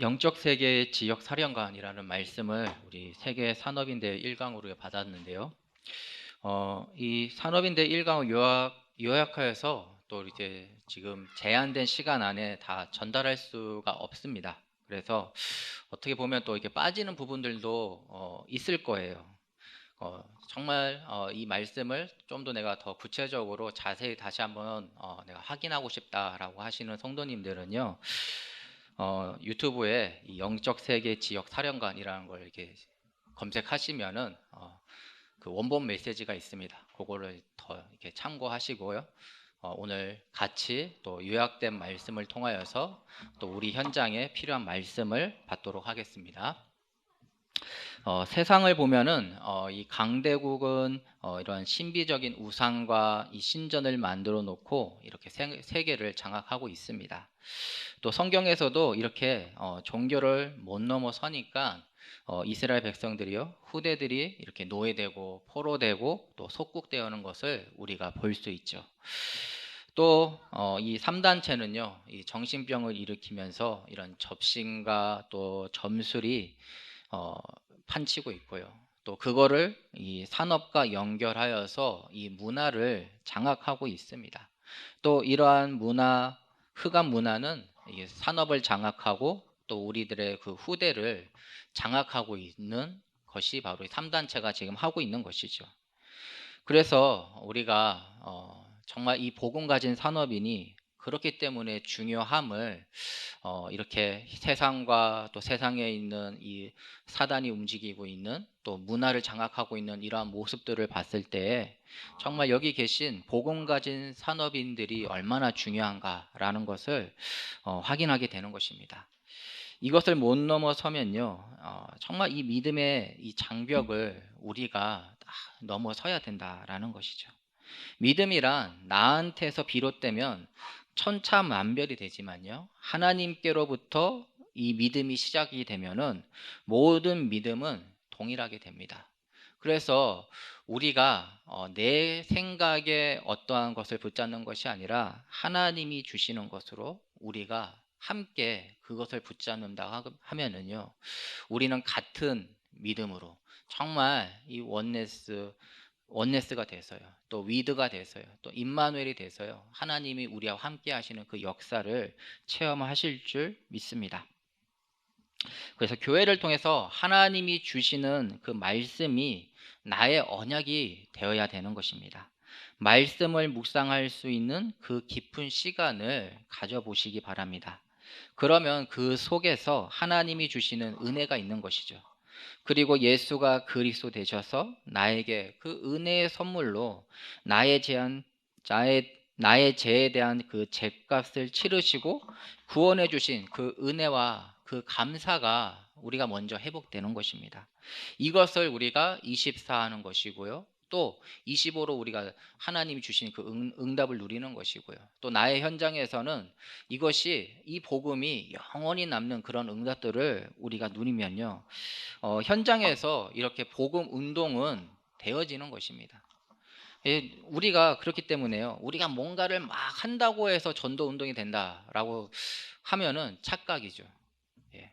영적 세계의 지역 사령관이라는 말씀을 우리 세계 산업인대 1강으로 받았는데요. 이 산업인대 1강을 요약하여서 또 이제 지금 제한된 시간 안에 다 전달할 수가 없습니다. 그래서 어떻게 보면 또 이렇게 빠지는 부분들도 있을 거예요. 정말 이 말씀을 좀 더 내가 더 구체적으로 자세히 다시 한번 내가 확인하고 싶다라고 하시는 성도님들은요, 유튜브에 이 영적 세계 지역 사령관이라는 걸 이렇게 검색하시면은 그 원본 메시지가 있습니다. 그거를 더 이렇게 참고하시고요. 오늘 같이 또 요약된 말씀을 통하여서 또 우리 현장에 필요한 말씀을 받도록 하겠습니다. 세상을 보면은 이 강대국은 이런 신비적인 우상과 이 신전을 만들어 놓고 이렇게 세계를 장악하고 있습니다. 또 성경에서도 이렇게 종교를 못 넘어서니까 이스라엘 백성들이요, 후대들이 이렇게 노예되고 포로되고 또 속국되어는 것을 우리가 볼 수 있죠. 또 이 3단체는요, 이 정신병을 일으키면서 이런 접신과 또 점술이 판치고 있고요. 또 그거를 이 산업과 연결하여서 이 문화를 장악하고 있습니다. 또 이러한 문화, 흑암 문화는 이 산업을 장악하고 또 우리들의 그 후대를 장악하고 있는 것이 바로 3단체가 지금 하고 있는 것이죠. 그래서 우리가 정말 이 복음 가진 산업인이 그렇기 때문에 중요함을 이렇게 세상과 또 세상에 있는 이 사단이 움직이고 있는 또 문화를 장악하고 있는 이러한 모습들을 봤을 때 정말 여기 계신 복음 가진 산업인들이 얼마나 중요한가라는 것을 확인하게 되는 것입니다. 이것을 못 넘어서면요, 정말 이 믿음의 이 장벽을 우리가 넘어서야 된다라는 것이죠. 믿음이란 나한테서 비롯되면 천차만별이 되지만요, 하나님께로부터 이 믿음이 시작이 되면은 모든 믿음은 동일하게 됩니다. 그래서 우리가 내 생각에 어떠한 것을 붙잡는 것이 아니라 하나님이 주시는 것으로 우리가 함께 그것을 붙잡는다 하면은요, 우리는 같은 믿음으로 정말 이 원네스가 돼서요, 또 위드가 돼서요, 또 임마누엘이 돼서요, 하나님이 우리와 함께 하시는 그 역사를 체험하실 줄 믿습니다. 그래서 교회를 통해서 하나님이 주시는 그 말씀이 나의 언약이 되어야 되는 것입니다. 말씀을 묵상할 수 있는 그 깊은 시간을 가져보시기 바랍니다. 그러면 그 속에서 하나님이 주시는 은혜가 있는 것이죠. 그리고 예수가 그리스도 되셔서 나에게 그 은혜의 선물로 나의 제한 나의 죄에 대한 그 죄값을 치르시고 구원해 주신 그 은혜와 그 감사가 우리가 먼저 회복되는 것입니다. 이것을 우리가 24하는 것이고요. 또 25로 우리가 하나님이 주신 그 응답을 누리는 것이고요. 또 나의 현장에서는 이것이 이 복음이 영원히 남는 그런 응답들을 우리가 누리면요, 현장에서 이렇게 복음 운동은 되어지는 것입니다. 우리가 그렇기 때문에요, 우리가 뭔가를 막 한다고 해서 전도 운동이 된다라고 하면은 착각이죠. 예.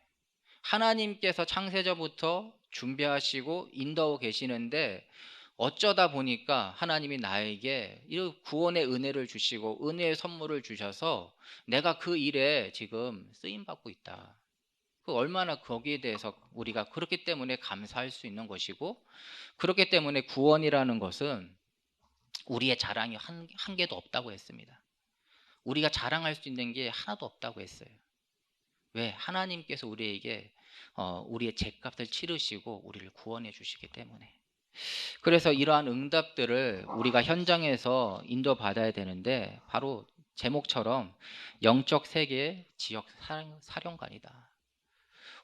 하나님께서 창세전부터 준비하시고 인도하고 계시는데 어쩌다 보니까 하나님이 나에게 이 구원의 은혜를 주시고 은혜의 선물을 주셔서 내가 그 일에 지금 쓰임 받고 있다. 그 얼마나 거기에 대해서 우리가 그렇기 때문에 감사할 수 있는 것이고, 그렇기 때문에 구원이라는 것은 우리의 자랑이 한 개도 없다고 했습니다. 우리가 자랑할 수 있는 게 하나도 없다고 했어요. 왜? 하나님께서 우리에게 우리의 죄값을 치르시고 우리를 구원해 주시기 때문에. 그래서 이러한 응답들을 우리가 현장에서 인도받아야 되는데, 바로 제목처럼 영적 세계의 지역 사령관이다.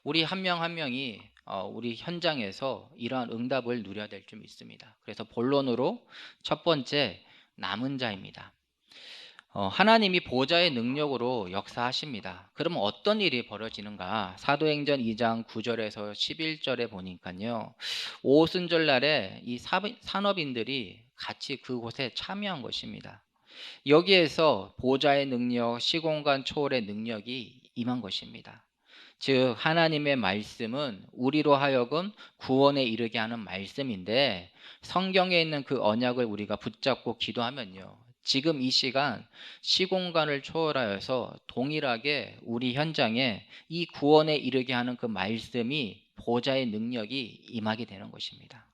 우리 한 명 한 명이 우리 현장에서 이러한 응답을 누려야 될 줄 믿습니다. 그래서 본론으로 첫 번째, 남은 자입니다. 하나님이 보좌의 능력으로 역사하십니다. 그러면 어떤 일이 벌어지는가? 사도행전 2장 9절에서 11절에 보니까요, 오순절 날에 이 산업인들이 같이 그곳에 참여한 것입니다. 여기에서 보좌의 능력, 시공간 초월의 능력이 임한 것입니다. 즉 하나님의 말씀은 우리로 하여금 구원에 이르게 하는 말씀인데, 성경에 있는 그 언약을 우리가 붙잡고 기도하면요, 지금 이 시간 시공간을 초월하여서 동일하게 우리 현장에 이 구원에 이르게 하는 그 말씀이, 보좌의 능력이 임하게 되는 것입니다.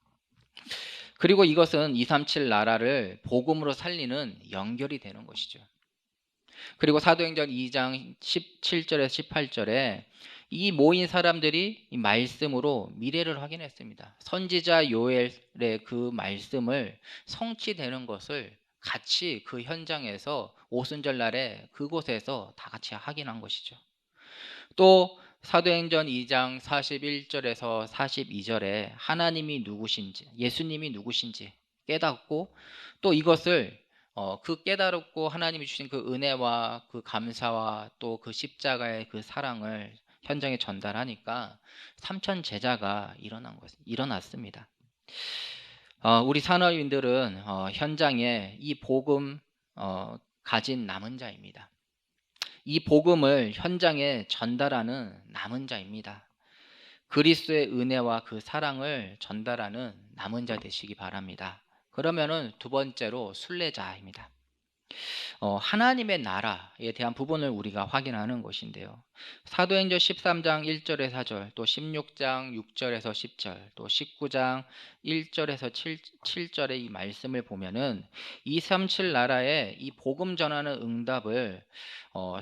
그리고 이것은 237 나라를 복음으로 살리는 연결이 되는 것이죠. 그리고 사도행전 2장 17절에서 18절에 이 모인 사람들이 이 말씀으로 미래를 확인했습니다. 선지자 요엘의 그 말씀을 성취되는 것을 같이 그 현장에서 오순절 날에 그곳에서 다 같이 확인한 것이죠. 또 사도행전 2장 41절에서 42절에 하나님이 누구신지, 예수님이 누구신지 깨닫고, 또 이것을 그 깨달았고 하나님이 주신 그 은혜와 그 감사와 또 그 십자가의 그 사랑을 현장에 전달하니까 3천 제자가 일어났습니다. 우리 산업인들은 현장에 이 복음 가진 남은 자입니다. 이 복음을 현장에 전달하는 남은 자입니다. 그리스도의 은혜와 그 사랑을 전달하는 남은 자 되시기 바랍니다. 그러면은 두 번째로 순례자입니다. 하나님의 나라에 대한 부분을 우리가 확인하는 것인데요. 사도행전 13장 1절에서 4절, 또 16장 6절에서 10절, 또 19장 1절에서 7절의 이 말씀을 보면은 237 나라의 이 복음 전하는 응답을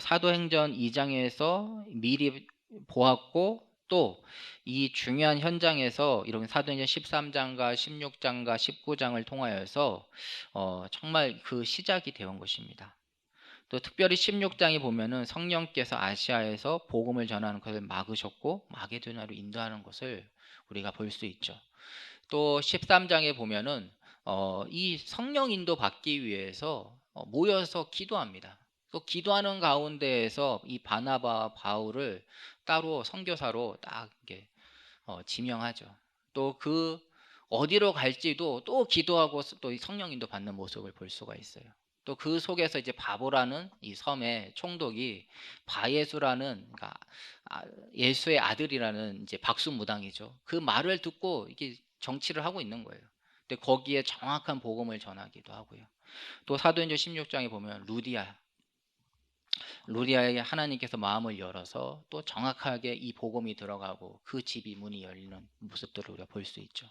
사도행전 2장에서 미리 보았고, 또 이 중요한 현장에서 이런 사도행전 13장과 16장과 19장을 통하여서 정말 그 시작이 되온 것입니다. 또 특별히 16장에 보면은 성령께서 아시아에서 복음을 전하는 것을 막으셨고 마게도냐로 인도하는 것을 우리가 볼 수 있죠. 또 13장에 보면은 이 성령 인도 받기 위해서 모여서 기도합니다. 또 기도하는 가운데에서 이 바나바와 바울을 따로 선교사로 딱 이렇게 지명하죠. 또 그 어디로 갈지도 또 기도하고 또 성령 인도 받는 모습을 볼 수가 있어요. 또 그 속에서 이제 바보라는 이 섬의 총독이 바예수라는, 그러니까 예수의 아들이라는 이제 박수무당이죠. 그 말을 듣고 이게 정치를 하고 있는 거예요. 근데 거기에 정확한 복음을 전하기도 하고요. 또 사도행전 16장에 보면 루디아에게 하나님께서 마음을 열어서 또 정확하게 이 복음이 들어가고 그 집이 문이 열리는 모습들을 우리가 볼 수 있죠.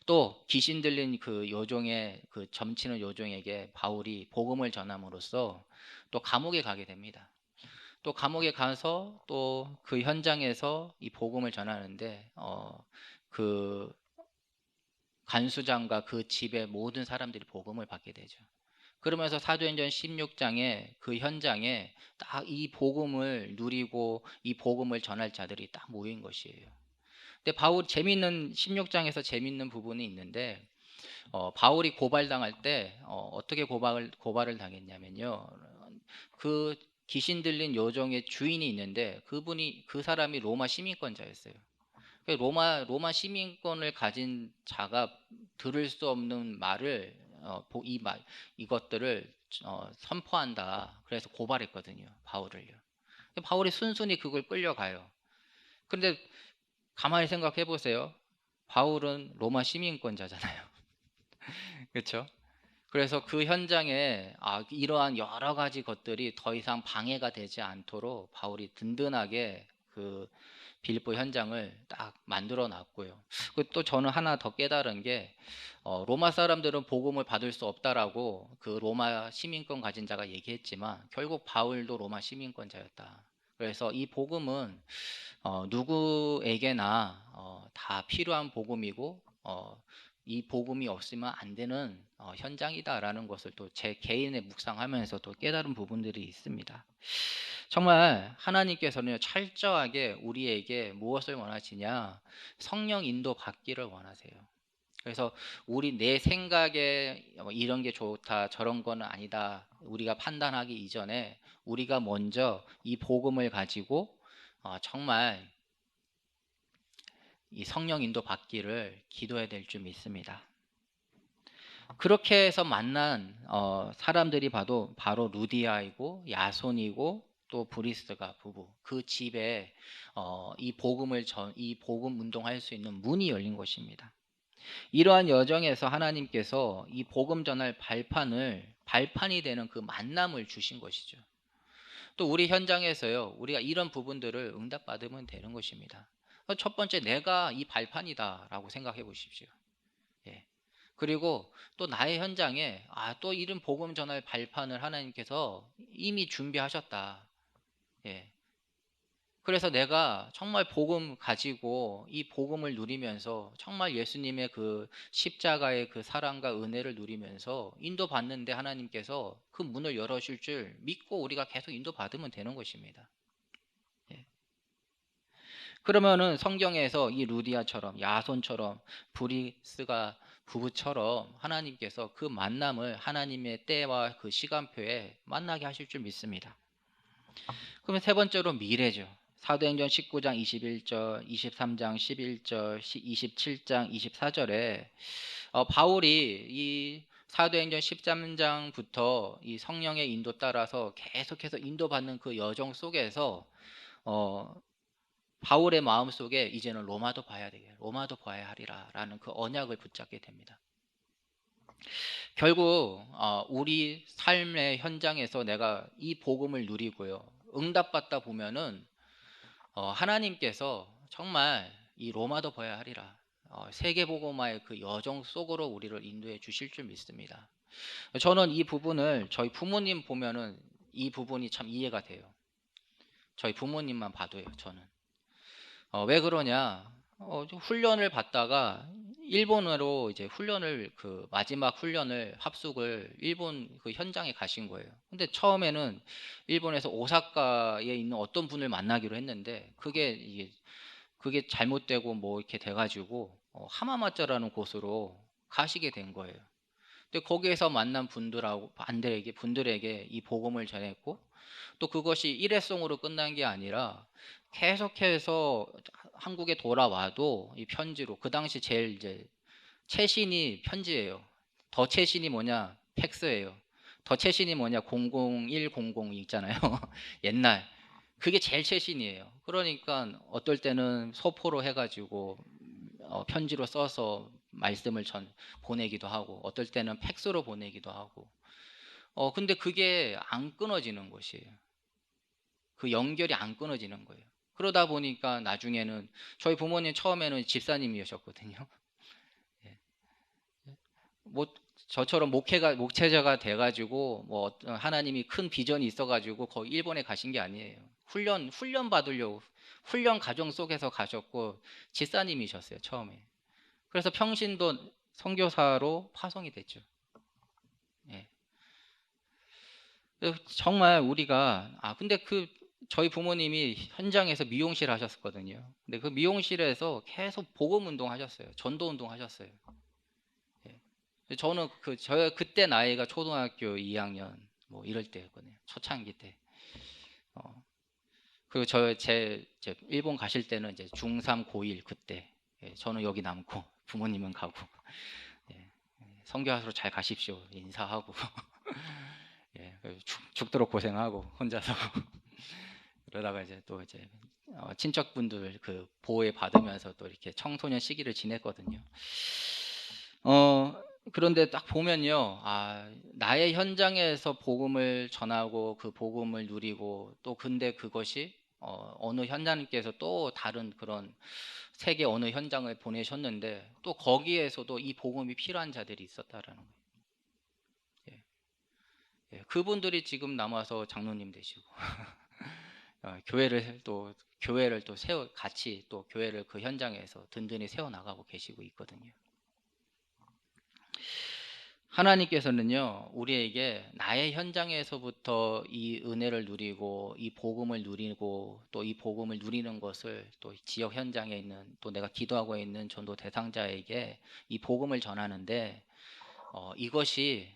또 귀신 들린 그 요종의 그 점치는 요종에게 바울이 복음을 전함으로써 또 감옥에 가게 됩니다. 또 감옥에 가서 또 그 현장에서 이 복음을 전하는데 그 간수장과 그 집의 모든 사람들이 복음을 받게 되죠. 그러면서 사도행전 16장에 그 현장에 딱 이 복음을 누리고 이 복음을 전할 자들이 딱 모인 것이에요. 근데 바울 재미있는 16장에서 재미있는 부분이 있는데, 바울이 고발당할 때 어떻게 고발을 당했냐면요. 그 귀신 들린 요정의 주인이 있는데 그 사람이 로마 시민권자였어요. 로마 시민권을 가진 자가 들을 수 없는 말을 이것들을 선포한다. 그래서 고발했거든요, 바울을요. 바울이 순순히 그걸 끌려가요. 그런데 가만히 생각해 보세요. 바울은 로마 시민권자잖아요. 그렇죠? 그래서 그 현장에 이러한 여러 가지 것들이 더 이상 방해가 되지 않도록 바울이 든든하게 그 빌립보 현장을 딱 만들어 놨고요. 또 저는 하나 더 깨달은 게, 로마 사람들은 복음을 받을 수 없다라고 그 로마 시민권 가진 자가 얘기했지만 결국 바울도 로마 시민권자였다. 그래서 이 복음은 누구에게나 다 필요한 복음이고, 이 복음이 없으면 안 되는 현장이다라는 것을 또 제 개인의 묵상하면서 또 깨달은 부분들이 있습니다. 정말 하나님께서는 철저하게 우리에게 무엇을 원하시냐? 성령 인도 받기를 원하세요. 그래서 내 생각에 이런 게 좋다, 저런 건 아니다, 우리가 판단하기 이전에 우리가 먼저 이 복음을 가지고 정말 이 성령 인도 받기를 기도해야 될 줄 믿습니다. 그렇게 해서 만난 사람들이 바로 루디아이고 야손이고 또 브리스가 부부, 그 집에 이 복음 운동할 수 있는 문이 열린 것입니다. 이러한 여정에서 하나님께서 이 복음 전할 발판이 되는 그 만남을 주신 것이죠. 또 우리 현장에서요, 우리가 이런 부분들을 응답받으면 되는 것입니다. 첫 번째, 내가 이 발판이다라고 생각해 보십시오. 예. 그리고 또 나의 현장에 또 이런 복음 전할 발판을 하나님께서 이미 준비하셨다. 예. 그래서 내가 정말 복음 가지고 이 복음을 누리면서 정말 예수님의 그 십자가의 그 사랑과 은혜를 누리면서 인도받는데 하나님께서 그 문을 열어줄 줄 믿고 우리가 계속 인도받으면 되는 것입니다. 예. 그러면은 성경에서 이 루디아처럼 야손처럼 브리스가 부부처럼 하나님께서 그 만남을 하나님의 때와 그 시간표에 만나게 하실 줄 믿습니다. 그러면 세 번째로 미래죠. 사도행전 19장 21절, 23장 11절, 27장 24절에 바울이 이 사도행전 13장부터 이 성령의 인도 따라서 계속해서 인도받는 그 여정 속에서 어, 바울의 마음속에 이제는 로마도 봐야 하리라라는 그 언약을 붙잡게 됩니다. 결국 우리 삶의 현장에서 내가 이 복음을 누리고요, 응답받다 보면은 하나님께서 정말 이 로마도 봐야 하리라, 세계복음화의 그 여정 속으로 우리를 인도해 주실 줄 믿습니다. 저는 이 부분을 저희 부모님 보면은 이 부분이 참 이해가 돼요. 저희 부모님만 봐도요. 저는 왜 그러냐? 훈련을 받다가 일본으로 이제 그 마지막 훈련을 합숙을 일본 그 현장에 가신 거예요. 근데 처음에는 일본에서 오사카에 있는 어떤 분을 만나기로 했는데 그게 잘못되고 뭐 이렇게 돼가지고 하마마짜라는 곳으로 가시게 된 거예요. 근데 거기에서 만난 분들에게 이 복음을 전했고, 또 그것이 일회성으로 끝난 게 아니라 계속해서 한국에 돌아와도 이 편지로, 그 당시 제일 이제 최신이 편지예요. 더 최신이 뭐냐? 팩스예요. 더 최신이 뭐냐? 00100 있잖아요. 옛날. 그게 제일 최신이에요. 그러니까 어떨 때는 소포로 해가지고 편지로 써서 말씀을 보내기도 하고, 어떨 때는 팩스로 보내기도 하고. 근데 그게 안 끊어지는 것이에요. 그 연결이 안 끊어지는 거예요. 그러다 보니까 나중에는 저희 부모님 처음에는 집사님이셨거든요. 예. 뭐 저처럼 목회자가 돼가지고 뭐 하나님이 큰 비전이 있어가지고 거의 일본에 가신 게 아니에요. 훈련 받으려고 훈련 과정 속에서 가셨고 집사님이셨어요 처음에. 그래서 평신도 선교사로 파송이 됐죠. 예. 정말 우리가 근데 저희 부모님이 현장에서 미용실 하셨거든요. 근데 그 미용실에서 계속 복음 운동 하셨어요. 전도 운동 하셨어요. 예. 저는 저 그때 나이가 초등학교 2학년 뭐 이럴 때였거든요. 초창기 때. 어, 그리고 제 일본 가실 때는 이제 중3 고1 그때. 예, 저는 여기 남고 부모님은 가고. 예, 선교하러 잘 가십시오. 인사하고. 예, 죽도록 고생하고 혼자서. 그러다가 이제 또 이제 친척분들 그 보호해 받으면서 또 이렇게 청소년 시기를 지냈거든요. 그런데 딱 보면요, 나의 현장에서 복음을 전하고 그 복음을 누리고 또 근데 그것이 어느 현장님께서 또 다른 그런 세계 어느 현장을 보내셨는데 또 거기에서도 이 복음이 필요한 자들이 있었다라는 거예요. 예. 예, 그분들이 지금 남아서 장로님 되시고 교회를 또 같이 또 교회를 그 현장에서 든든히 세워 나가고 계시고 있거든요. 하나님께서는요, 우리에게 나의 현장에서부터 이 은혜를 누리고 이 복음을 누리고 또 이 복음을 누리는 것을 또 지역 현장에 있는 또 내가 기도하고 있는 전도 대상자에게 이 복음을 전하는데 이것이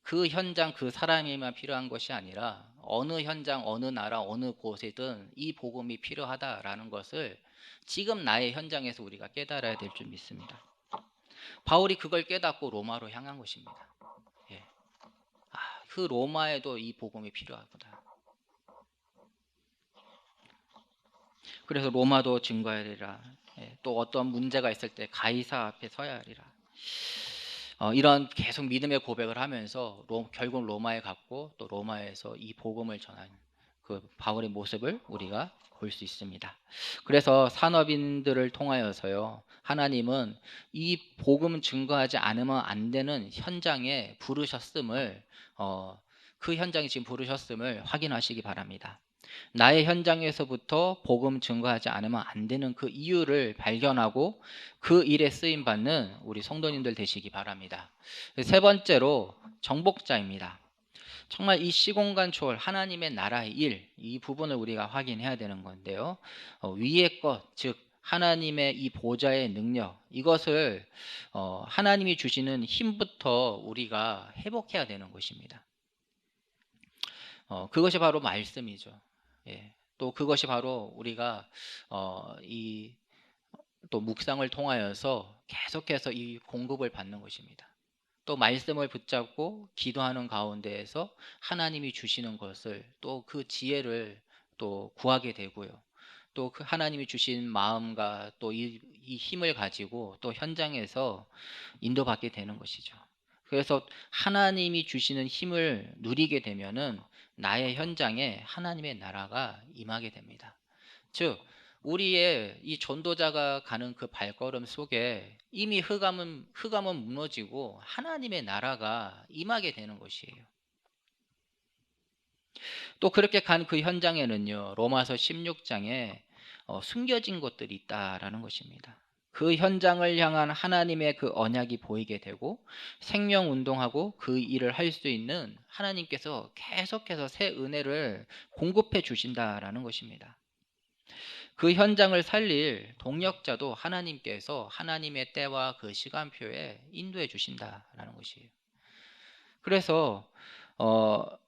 그 현장 그 사람에만 필요한 것이 아니라 어느 현장 어느 나라 어느 곳이든 이 복음이 필요하다라는 것을 지금 나의 현장에서 우리가 깨달아야 될 줄 믿습니다. 바울이 그걸 깨닫고 로마로 향한 것입니다. 예. 그 로마에도 이 복음이 필요하구나. 그래서 로마도 증거해야 되리라. 또 어떤 문제가 있을 때 가이사 앞에 서야 하리라. 이런 계속 믿음의 고백을 하면서 결국 로마에 갔고 또 로마에서 이 복음을 전한 그 바울의 모습을 우리가 볼 수 있습니다. 그래서 산업인들을 통하여서요, 하나님은 이 복음 증거하지 않으면 안 되는 현장에 부르셨음을 그 현장에 지금 부르셨음을 확인하시기 바랍니다. 나의 현장에서부터 복음 증거하지 않으면 안 되는 그 이유를 발견하고 그 일에 쓰임 받는 우리 성도님들 되시기 바랍니다. 세 번째로 정복자입니다. 정말 이 시공간 초월 하나님의 나라의 일, 이 부분을 우리가 확인해야 되는 건데요. 위의 것, 즉 하나님의 이 보좌의 능력, 이것을 하나님이 주시는 힘부터 우리가 회복해야 되는 것입니다. 그것이 바로 말씀이죠. 예. 또 그것이 바로 우리가 이 또 묵상을 통하여서 계속해서 이 공급을 받는 것입니다. 또 말씀을 붙잡고 기도하는 가운데에서 하나님이 주시는 것을 또 그 지혜를 또 구하게 되고요. 또 그 하나님이 주신 마음과 또 이 힘을 가지고 또 현장에서 인도받게 되는 것이죠. 그래서 하나님이 주시는 힘을 누리게 되면은 나의 현장에 하나님의 나라가 임하게 됩니다. 즉 우리의 이 전도자가 가는 그 발걸음 속에 이미 흑암은 무너지고 하나님의 나라가 임하게 되는 것이에요. 또 그렇게 간 그 현장에는요, 로마서 16장에 숨겨진 것들이 있다라는 것입니다. 그 현장을 향한 하나님의 그 언약이 보이게 되고 생명 운동하고 그 일을 할 수 있는 하나님께서 계속해서 새 은혜를 공급해 주신다라는 것입니다. 그 현장을 살릴 동력자도 하나님께서 하나님의 때와 그 시간표에 인도해 주신다라는 것이에요. 그래서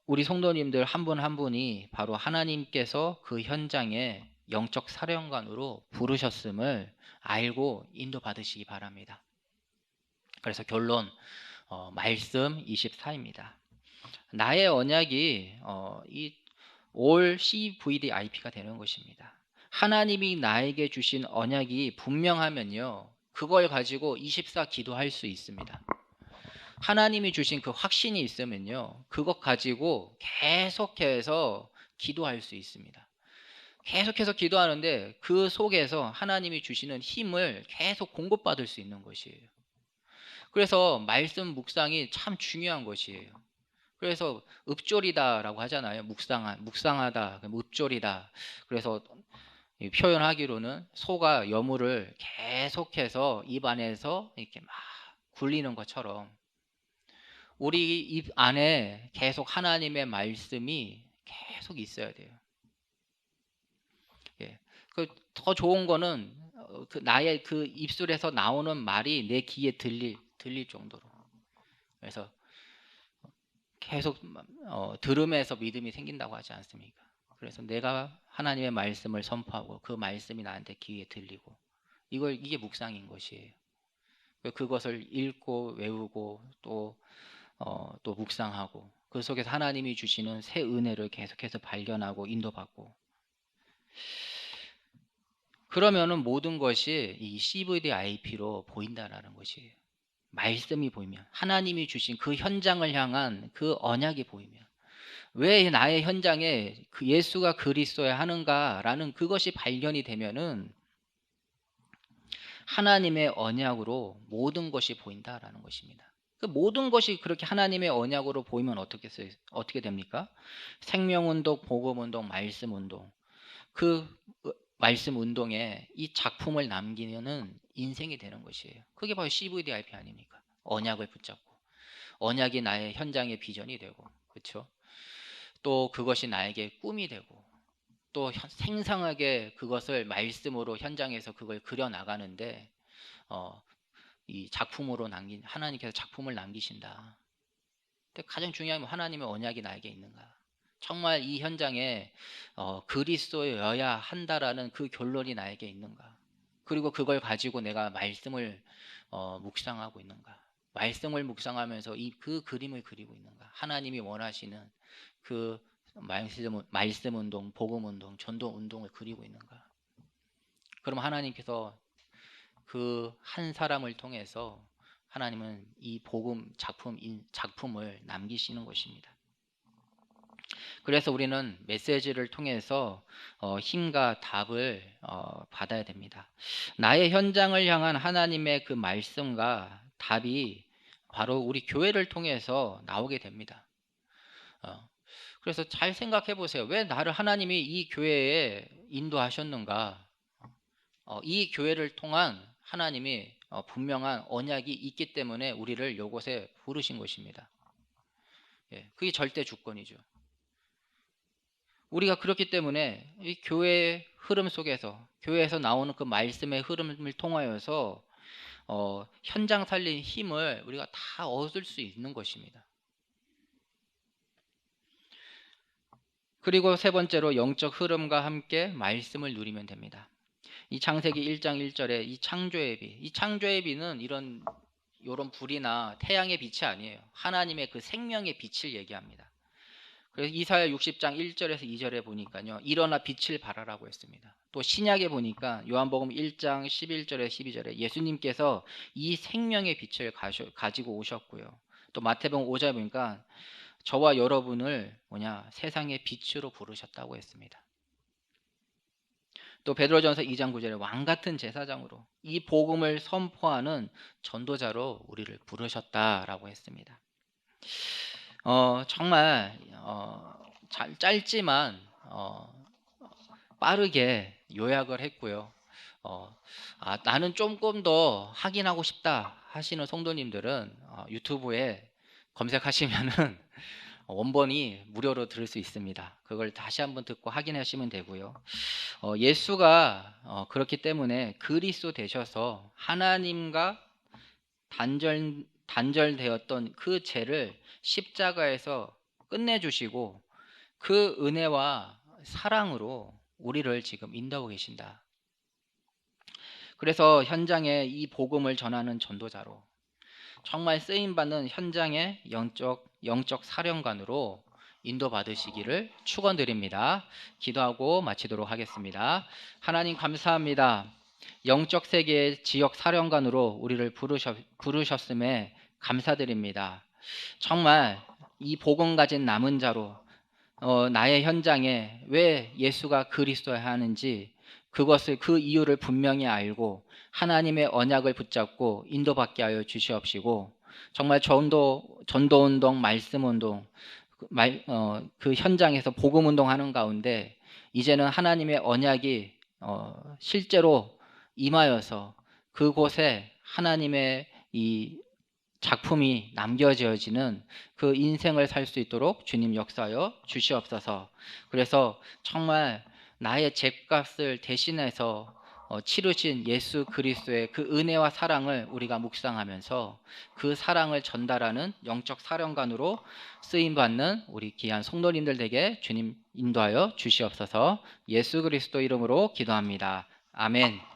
우리 성도님들 한 분 한 분이 바로 하나님께서 그 현장에 영적 사령관으로 부르셨음을 알고 인도받으시기 바랍니다. 그래서 결론, 말씀 24입니다. 나의 언약이 이 올 CVDIP가 되는 것입니다. 하나님이 나에게 주신 언약이 분명하면요, 그걸 가지고 24 기도할 수 있습니다. 하나님이 주신 그 확신이 있으면요, 그것 가지고 계속해서 기도할 수 있습니다. 계속해서 기도하는데 그 속에서 하나님이 주시는 힘을 계속 공급받을 수 있는 것이에요. 그래서 말씀 묵상이 참 중요한 것이에요. 그래서 읍조리다라고 하잖아요. 묵상하다, 읍조리다. 그래서 표현하기로는 소가 여물을 계속해서 입 안에서 이렇게 막 굴리는 것처럼 우리 입 안에 계속 하나님의 말씀이 계속 있어야 돼요. 예. 더 좋은 거는 나의 그 입술에서 나오는 말이 내 귀에 들릴 정도로. 그래서 계속 들음에서 믿음이 생긴다고 하지 않습니까? 그래서 내가 하나님의 말씀을 선포하고 그 말씀이 나한테 귀에 들리고 이게 묵상인 것이에요. 그것을 읽고 외우고 또 묵상하고 그 속에서 하나님이 주시는 새 은혜를 계속해서 발견하고 인도받고 그러면은 모든 것이 이 CVDIP로 보인다라는 것이에요. 말씀이 보이면 하나님이 주신 그 현장을 향한 그 언약이 보이면 왜 나의 현장에 그 예수가 그리스도야 하는가라는 그것이 발견이 되면은 하나님의 언약으로 모든 것이 보인다라는 것입니다. 그 모든 것이 그렇게 하나님의 언약으로 보이면 어떻게 됩니까? 생명운동, 복음운동, 말씀운동. 그 말씀 운동에 이 작품을 남기는 인생이 되는 것이에요. 그게 바로 CVDIP 아닙니까? 언약을 붙잡고 언약이 나의 현장의 비전이 되고, 그렇죠? 또 그것이 나에게 꿈이 되고, 또 생생하게 그것을 말씀으로 현장에서 그걸 그려 나가는데 이 작품으로 하나님께서 작품을 남기신다. 근데 가장 중요한 건 하나님의 언약이 나에게 있는가? 정말 이 현장에 그리스도여야 한다라는 그 결론이 나에게 있는가? 그리고 그걸 가지고 내가 말씀을 묵상하고 있는가? 말씀을 묵상하면서 그 그림을 그리고 있는가? 하나님이 원하시는 그 말씀 운동, 복음 운동, 전도 운동을 그리고 있는가? 그럼 하나님께서 그 한 사람을 통해서 하나님은 이 복음 작품을 남기시는 것입니다. 그래서 우리는 메시지를 통해서 힘과 답을 받아야 됩니다. 나의 현장을 향한 하나님의 그 말씀과 답이 바로 우리 교회를 통해서 나오게 됩니다. 그래서 잘 생각해 보세요. 왜 나를 하나님이 이 교회에 인도하셨는가? 이 교회를 통한 하나님이 분명한 언약이 있기 때문에 우리를 이곳에 부르신 것입니다. 예, 그게 절대 주권이죠. 우리가 그렇기 때문에 이 교회의 흐름 속에서, 교회에서 나오는 그 말씀의 흐름을 통하여서 현장 살린 힘을 우리가 다 얻을 수 있는 것입니다. 그리고 세 번째로 영적 흐름과 함께 말씀을 누리면 됩니다. 이 창세기 1장 1절에 이 창조의 비는 이런 불이나 태양의 빛이 아니에요. 하나님의 그 생명의 빛을 얘기합니다. 그래서 이사야 60장 1절에서 2절에 보니까요, 일어나 빛을 발하라고 했습니다. 또 신약에 보니까 요한복음 1장 11절에 12절에 예수님께서 이 생명의 빛을 가지고 오셨고요. 또 마태복음 5절에 보니까 저와 여러분을 세상의 빛으로 부르셨다고 했습니다. 또 베드로전서 2장 9절에 왕같은 제사장으로 이 복음을 선포하는 전도자로 우리를 부르셨다라고 했습니다. 정말 짧지만 빠르게 요약을 했고요. 나는 조금 더 확인하고 싶다 하시는 성도님들은 유튜브에 검색하시면은 원본이 무료로 들을 수 있습니다. 그걸 다시 한번 듣고 확인하시면 되고요. 예수가 그렇기 때문에 그리스도 되셔서 하나님과 단절되었던 그 죄를 십자가에서 끝내주시고 그 은혜와 사랑으로 우리를 지금 인도하고 계신다. 그래서 현장에 이 복음을 전하는 전도자로 정말 쓰임받는 현장의 영적 사령관으로 인도받으시기를 축원드립니다. 기도하고 마치도록 하겠습니다. 하나님 감사합니다. 영적 세계의 지역 사령관으로 우리를 부르셨음에 감사드립니다. 정말 이 복음 가진 남은 자로 나의 현장에 왜 예수가 그리스도야 하는지 그 이유를 분명히 알고 하나님의 언약을 붙잡고 인도받게 하여 주시옵시고 정말 전도운동, 말씀운동 그 현장에서 복음운동 하는 가운데 이제는 하나님의 언약이 실제로 임하여서 그곳에 하나님의 이 작품이 남겨져지는 그 인생을 살 수 있도록 주님 역사하여 주시옵소서. 그래서 정말 나의 죗값을 대신해서 치르신 예수 그리스도의 그 은혜와 사랑을 우리가 묵상하면서 그 사랑을 전달하는 영적 사령관으로 쓰임받는 우리 귀한 성도님들 에게 주님 인도하여 주시옵소서. 예수 그리스도 이름으로 기도합니다. 아멘.